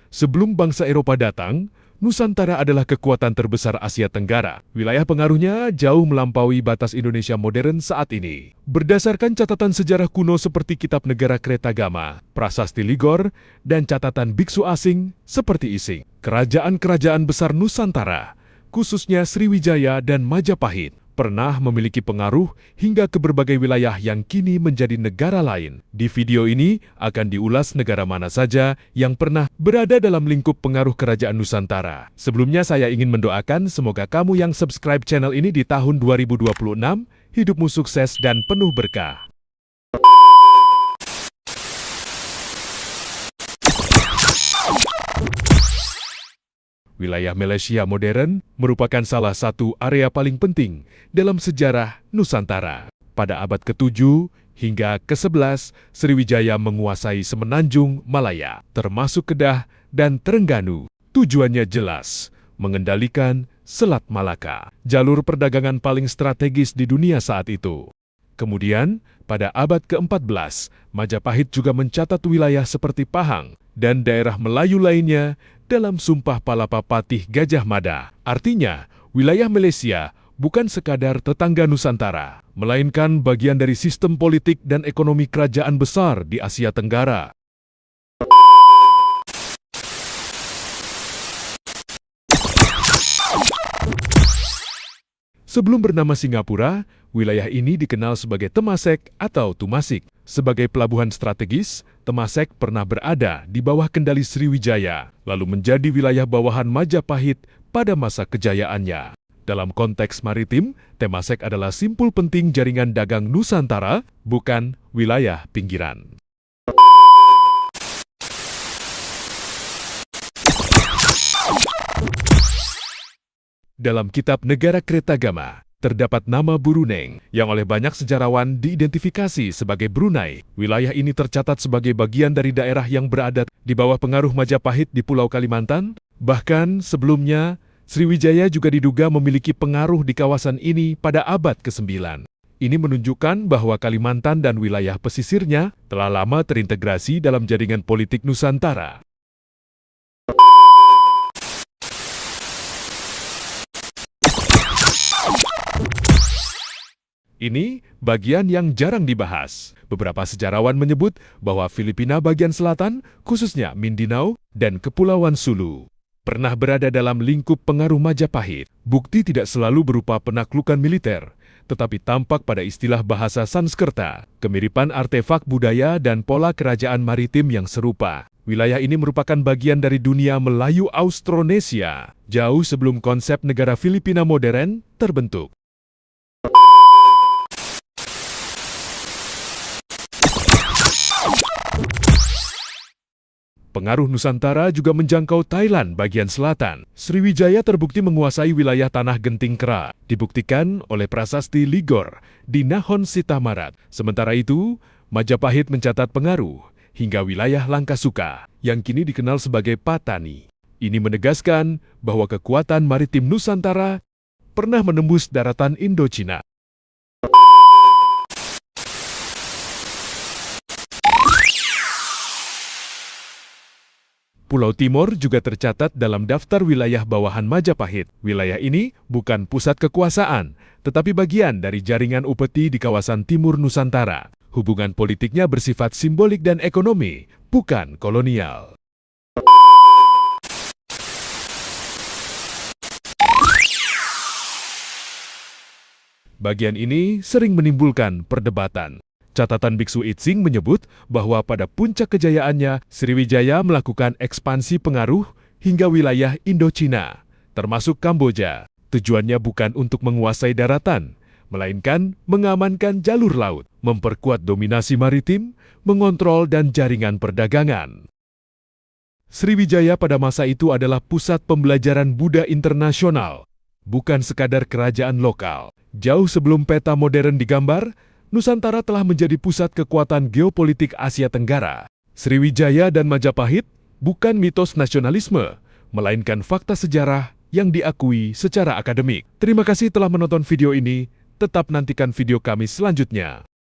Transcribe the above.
Sebelum bangsa Eropa datang, Nusantara adalah kekuatan terbesar Asia Tenggara. Wilayah pengaruhnya jauh melampaui batas Indonesia modern saat ini. Berdasarkan catatan sejarah kuno seperti Kitab Negara Kretagama, Prasasti Ligor, dan catatan biksu asing seperti Ising, kerajaan-kerajaan besar Nusantara, khususnya Sriwijaya dan Majapahit, pernah memiliki pengaruh hingga ke berbagai wilayah yang kini menjadi negara lain. Di video ini akan diulas negara mana saja yang pernah berada dalam lingkup pengaruh kerajaan Nusantara. Sebelumnya saya ingin mendoakan semoga kamu yang subscribe channel ini di tahun 2026, hidupmu sukses dan penuh berkah. Wilayah Malaysia modern merupakan salah satu area paling penting dalam sejarah Nusantara. Pada abad ke-7 hingga ke-11, Sriwijaya menguasai semenanjung Malaya, termasuk Kedah dan Terengganu. Tujuannya jelas, mengendalikan Selat Malaka, jalur perdagangan paling strategis di dunia saat itu. Kemudian, pada abad ke-14, Majapahit juga mencatat wilayah seperti Pahang dan daerah Melayu lainnya dalam Sumpah Palapa Patih Gajah Mada. Artinya, wilayah Malaysia bukan sekadar tetangga Nusantara, melainkan bagian dari sistem politik dan ekonomi kerajaan besar di Asia Tenggara. Sebelum bernama Singapura, wilayah ini dikenal sebagai Temasek atau Tumasik. Sebagai pelabuhan strategis, Temasek pernah berada di bawah kendali Sriwijaya, lalu menjadi wilayah bawahan Majapahit pada masa kejayaannya. Dalam konteks maritim, Temasek adalah simpul penting jaringan dagang Nusantara, bukan wilayah pinggiran. Dalam Kitab Negara Kretagama, terdapat nama Buruneng yang oleh banyak sejarawan diidentifikasi sebagai Brunei. Wilayah ini tercatat sebagai bagian dari daerah yang berada di bawah pengaruh Majapahit di Pulau Kalimantan. Bahkan sebelumnya, Sriwijaya juga diduga memiliki pengaruh di kawasan ini pada abad ke-9. Ini menunjukkan bahwa Kalimantan dan wilayah pesisirnya telah lama terintegrasi dalam jaringan politik Nusantara. Ini bagian yang jarang dibahas. Beberapa sejarawan menyebut bahwa Filipina bagian selatan, khususnya Mindanao dan Kepulauan Sulu, pernah berada dalam lingkup pengaruh Majapahit. Bukti tidak selalu berupa penaklukan militer, tetapi tampak pada istilah bahasa Sanskerta, kemiripan artefak budaya dan pola kerajaan maritim yang serupa. Wilayah ini merupakan bagian dari dunia Melayu Austronesia, jauh sebelum konsep negara Filipina modern terbentuk. Pengaruh Nusantara juga menjangkau Thailand bagian selatan. Sriwijaya terbukti menguasai wilayah Tanah Genting Kera, dibuktikan oleh prasasti Ligor di Nahon Sitamarat. Sementara itu, Majapahit mencatat pengaruh hingga wilayah Langkasuka, yang kini dikenal sebagai Patani. Ini menegaskan bahwa kekuatan maritim Nusantara pernah menembus daratan Indochina. Pulau Timor juga tercatat dalam daftar wilayah bawahan Majapahit. Wilayah ini bukan pusat kekuasaan, tetapi bagian dari jaringan upeti di kawasan timur Nusantara. Hubungan politiknya bersifat simbolik dan ekonomi, bukan kolonial. Bagian ini sering menimbulkan perdebatan. Catatan Biksu Itsing menyebut bahwa pada puncak kejayaannya, Sriwijaya melakukan ekspansi pengaruh hingga wilayah Indochina, termasuk Kamboja. Tujuannya bukan untuk menguasai daratan, melainkan mengamankan jalur laut, memperkuat dominasi maritim, mengontrol dan jaringan perdagangan. Sriwijaya pada masa itu adalah pusat pembelajaran Buddha internasional, bukan sekadar kerajaan lokal. Jauh sebelum peta modern digambar, Nusantara telah menjadi pusat kekuatan geopolitik Asia Tenggara. Sriwijaya dan Majapahit bukan mitos nasionalisme, melainkan fakta sejarah yang diakui secara akademik. Terima kasih telah menonton video ini. Tetap nantikan video kami selanjutnya.